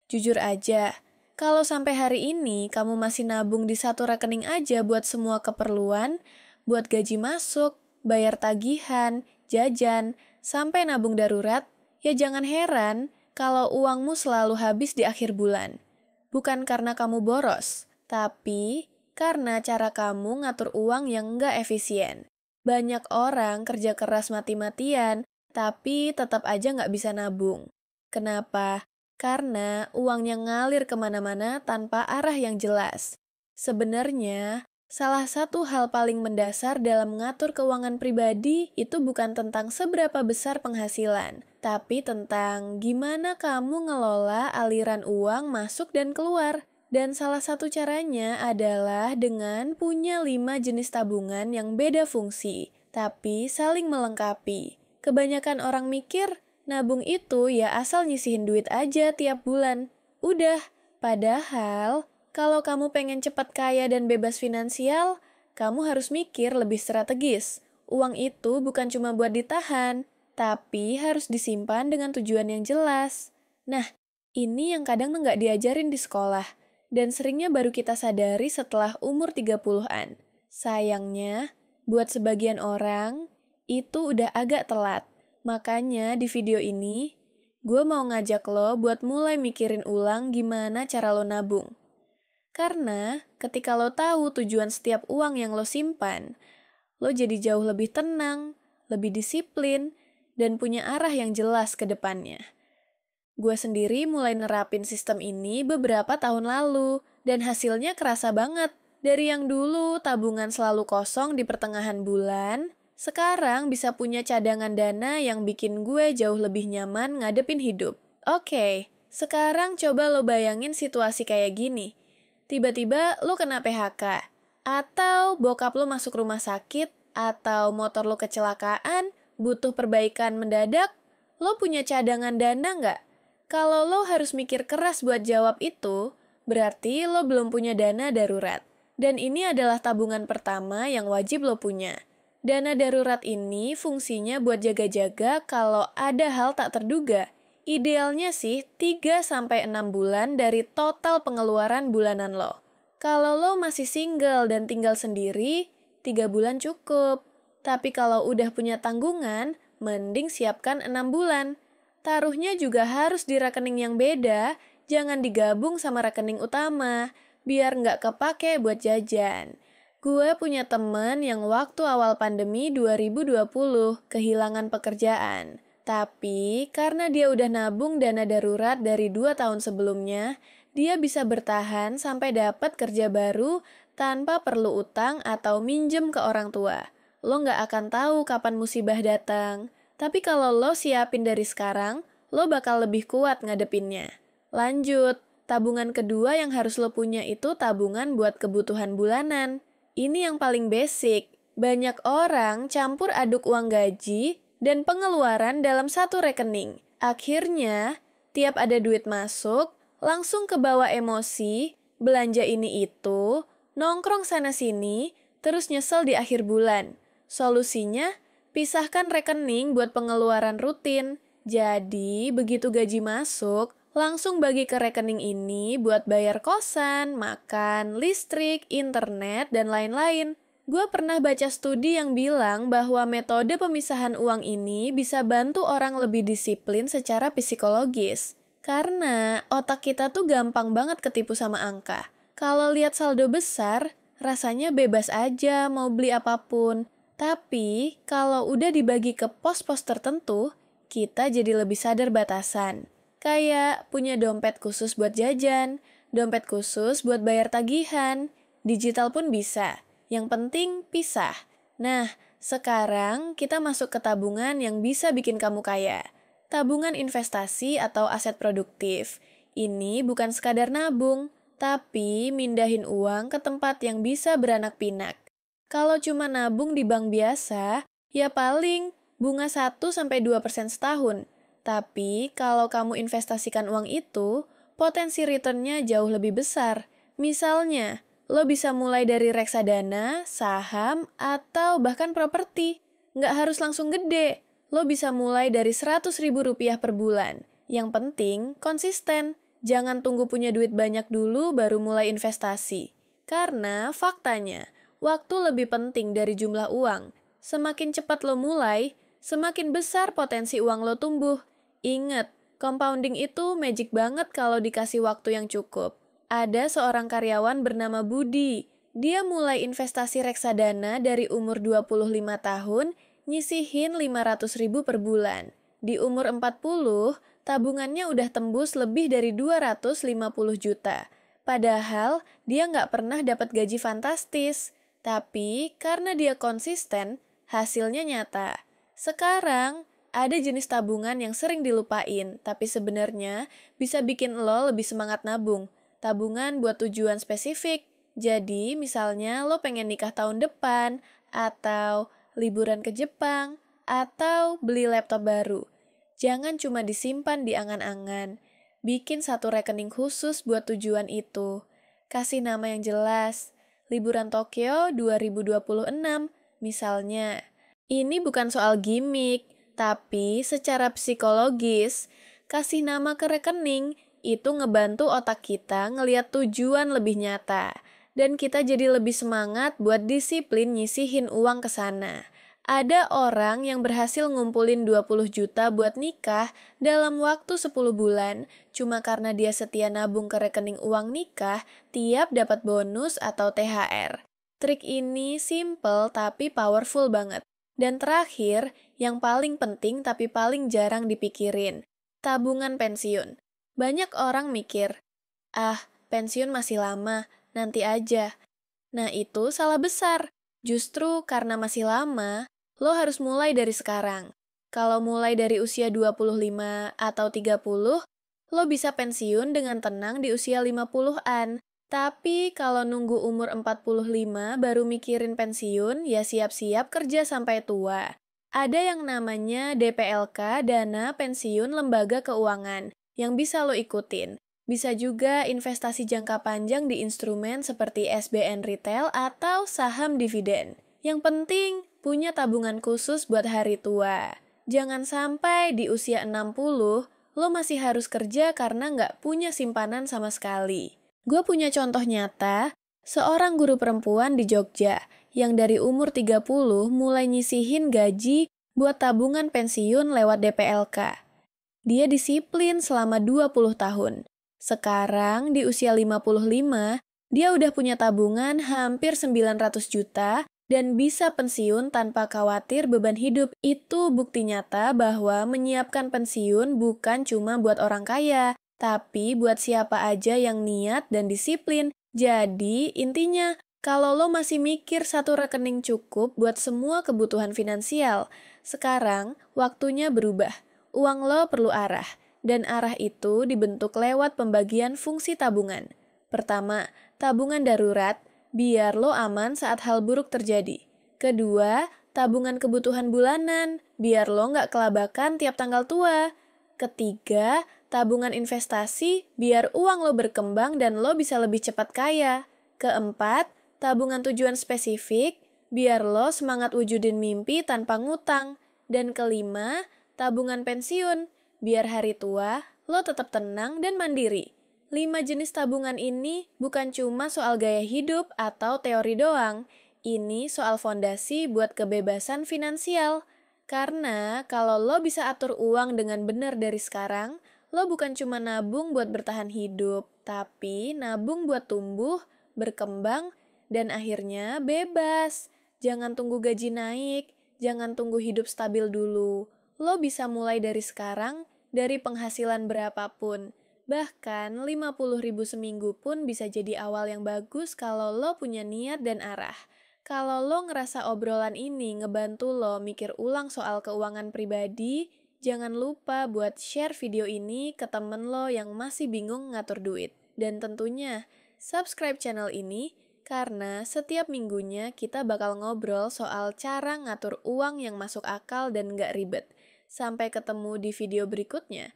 Jujur aja, kalau sampai hari ini kamu masih nabung di satu rekening aja buat semua keperluan, buat gaji masuk, bayar tagihan, jajan, sampai nabung darurat, ya jangan heran kalau uangmu selalu habis di akhir bulan. Bukan karena kamu boros, tapi karena cara kamu ngatur uang yang nggak efisien. Banyak orang kerja keras mati-matian, tapi tetap aja nggak bisa nabung. Kenapa? Karena uangnya ngalir kemana-mana tanpa arah yang jelas. Sebenarnya, salah satu hal paling mendasar dalam mengatur keuangan pribadi itu bukan tentang seberapa besar penghasilan, tapi tentang gimana kamu ngelola aliran uang masuk dan keluar. Dan salah satu caranya adalah dengan punya 5 jenis tabungan yang beda fungsi, tapi saling melengkapi. Kebanyakan orang mikir, nabung itu ya asal nyisihin duit aja tiap bulan. Udah, padahal kalau kamu pengen cepat kaya dan bebas finansial, kamu harus mikir lebih strategis. Uang itu bukan cuma buat ditahan, tapi harus disimpan dengan tujuan yang jelas. Nah, ini yang kadang nggak diajarin di sekolah, dan seringnya baru kita sadari setelah umur 30-an. Sayangnya, buat sebagian orang, itu udah agak telat. Makanya di video ini, gue mau ngajak lo buat mulai mikirin ulang gimana cara lo nabung. Karena ketika lo tahu tujuan setiap uang yang lo simpan, lo jadi jauh lebih tenang, lebih disiplin, dan punya arah yang jelas ke depannya. Gue sendiri mulai nerapin sistem ini beberapa tahun lalu, dan hasilnya kerasa banget. Dari yang dulu tabungan selalu kosong di pertengahan bulan, sekarang bisa punya cadangan dana yang bikin gue jauh lebih nyaman ngadepin hidup. Oke, sekarang coba lo bayangin situasi kayak gini. Tiba-tiba lo kena PHK, atau bokap lo masuk rumah sakit, atau motor lo kecelakaan, butuh perbaikan mendadak, lo punya cadangan dana nggak? Kalau lo harus mikir keras buat jawab itu, berarti lo belum punya dana darurat. Dan ini adalah tabungan pertama yang wajib lo punya. Dana darurat ini fungsinya buat jaga-jaga kalau ada hal tak terduga. Idealnya sih 3-6 bulan dari total pengeluaran bulanan lo. Kalau lo masih single dan tinggal sendiri, 3 bulan cukup. Tapi kalau udah punya tanggungan, mending siapkan 6 bulan. Taruhnya juga harus di rekening yang beda, jangan digabung sama rekening utama, biar nggak kepake buat jajan. Gue punya temen yang waktu awal pandemi 2020 kehilangan pekerjaan. Tapi karena dia udah nabung dana darurat dari 2 tahun sebelumnya, dia bisa bertahan sampai dapat kerja baru tanpa perlu utang atau minjem ke orang tua. Lo nggak akan tahu kapan musibah datang. Tapi kalau lo siapin dari sekarang, lo bakal lebih kuat ngadepinnya. Lanjut, tabungan kedua yang harus lo punya itu tabungan buat kebutuhan bulanan. Ini yang paling basic. Banyak orang campur aduk uang gaji dan pengeluaran dalam satu rekening. Akhirnya, tiap ada duit masuk, langsung kebawa emosi, belanja ini itu, nongkrong sana-sini, terus nyesel di akhir bulan. Solusinya, pisahkan rekening buat pengeluaran rutin. Jadi, begitu gaji masuk, langsung bagi ke rekening ini buat bayar kosan, makan, listrik, internet, dan lain-lain. Gue pernah baca studi yang bilang bahwa metode pemisahan uang ini bisa bantu orang lebih disiplin secara psikologis. Karena otak kita tuh gampang banget ketipu sama angka. Kalau lihat saldo besar, rasanya bebas aja mau beli apapun. Tapi, kalau udah dibagi ke pos-pos tertentu, kita jadi lebih sadar batasan. Kayak punya dompet khusus buat jajan, dompet khusus buat bayar tagihan, digital pun bisa. Yang penting, pisah. Nah, sekarang kita masuk ke tabungan yang bisa bikin kamu kaya. Tabungan investasi atau aset produktif. Ini bukan sekadar nabung, tapi mindahin uang ke tempat yang bisa beranak pinak. Kalau cuma nabung di bank biasa, ya paling bunga 1-2% setahun. Tapi kalau kamu investasikan uang itu, potensi returnnya jauh lebih besar. Misalnya, lo bisa mulai dari reksadana, saham, atau bahkan properti. Nggak harus langsung gede. Lo bisa mulai dari Rp100.000 per bulan. Yang penting, konsisten. Jangan tunggu punya duit banyak dulu baru mulai investasi. Karena faktanya, waktu lebih penting dari jumlah uang. Semakin cepat lo mulai, semakin besar potensi uang lo tumbuh. Ingat, compounding itu magic banget kalau dikasih waktu yang cukup. Ada seorang karyawan bernama Budi. Dia mulai investasi reksadana dari umur 25 tahun, nyisihin 500.000 per bulan. Di umur 40, tabungannya udah tembus lebih dari 250 juta. Padahal dia nggak pernah dapat gaji fantastis. Tapi karena dia konsisten, hasilnya nyata. Sekarang, ada jenis tabungan yang sering dilupain, tapi sebenarnya bisa bikin lo lebih semangat nabung. Tabungan buat tujuan spesifik. Jadi, misalnya lo pengen nikah tahun depan, atau liburan ke Jepang, atau beli laptop baru. Jangan cuma disimpan di angan-angan. Bikin satu rekening khusus buat tujuan itu. Kasih nama yang jelas. Liburan Tokyo 2026, misalnya. Ini bukan soal gimmick, tapi secara psikologis, kasih nama ke rekening itu ngebantu otak kita ngeliat tujuan lebih nyata. Dan kita jadi lebih semangat buat disiplin nyisihin uang ke sana. Ada orang yang berhasil ngumpulin 20 juta buat nikah dalam waktu 10 bulan cuma karena dia setia nabung ke rekening uang nikah tiap dapat bonus atau THR. Trik ini simple tapi powerful banget. Dan terakhir, yang paling penting tapi paling jarang dipikirin, tabungan pensiun. Banyak orang mikir, pensiun masih lama, nanti aja. Nah itu salah besar. Justru karena masih lama, lo harus mulai dari sekarang. Kalau mulai dari usia 25 atau 30, lo bisa pensiun dengan tenang di usia 50-an. Tapi kalau nunggu umur 45 baru mikirin pensiun, ya siap-siap kerja sampai tua. Ada yang namanya DPLK, Dana Pensiun Lembaga Keuangan, yang bisa lo ikutin. Bisa juga investasi jangka panjang di instrumen seperti SBN Retail atau saham dividen. Yang penting, punya tabungan khusus buat hari tua. Jangan sampai di usia 60, lo masih harus kerja karena nggak punya simpanan sama sekali. Gue punya contoh nyata, seorang guru perempuan di Jogja yang dari umur 30 mulai nyisihin gaji buat tabungan pensiun lewat DPLK. Dia disiplin selama 20 tahun. Sekarang di usia 55, dia udah punya tabungan hampir 900 juta dan bisa pensiun tanpa khawatir beban hidup. Itu bukti nyata bahwa menyiapkan pensiun bukan cuma buat orang kaya, tapi buat siapa aja yang niat dan disiplin. Jadi, intinya, kalau lo masih mikir satu rekening cukup buat semua kebutuhan finansial, sekarang waktunya berubah. Uang lo perlu arah, dan arah itu dibentuk lewat pembagian fungsi tabungan. Pertama, tabungan darurat, biar lo aman saat hal buruk terjadi. Kedua, tabungan kebutuhan bulanan, biar lo nggak kelabakan tiap tanggal tua. Ketiga, tabungan investasi, biar uang lo berkembang dan lo bisa lebih cepat kaya. Keempat, tabungan tujuan spesifik, biar lo semangat wujudin mimpi tanpa ngutang. Dan kelima, tabungan pensiun, biar hari tua lo tetap tenang dan mandiri. 5 jenis tabungan ini bukan cuma soal gaya hidup atau teori doang. Ini soal fondasi buat kebebasan finansial. Karena kalau lo bisa atur uang dengan benar dari sekarang, lo bukan cuma nabung buat bertahan hidup, tapi nabung buat tumbuh, berkembang, dan akhirnya bebas. Jangan tunggu gaji naik, jangan tunggu hidup stabil dulu. Lo bisa mulai dari sekarang, dari penghasilan berapapun. Bahkan 50.000 seminggu pun bisa jadi awal yang bagus kalau lo punya niat dan arah. Kalau lo ngerasa obrolan ini ngebantu lo mikir ulang soal keuangan pribadi, jangan lupa buat share video ini ke temen lo yang masih bingung ngatur duit. Dan tentunya, subscribe channel ini karena setiap minggunya kita bakal ngobrol soal cara ngatur uang yang masuk akal dan nggak ribet. Sampai ketemu di video berikutnya.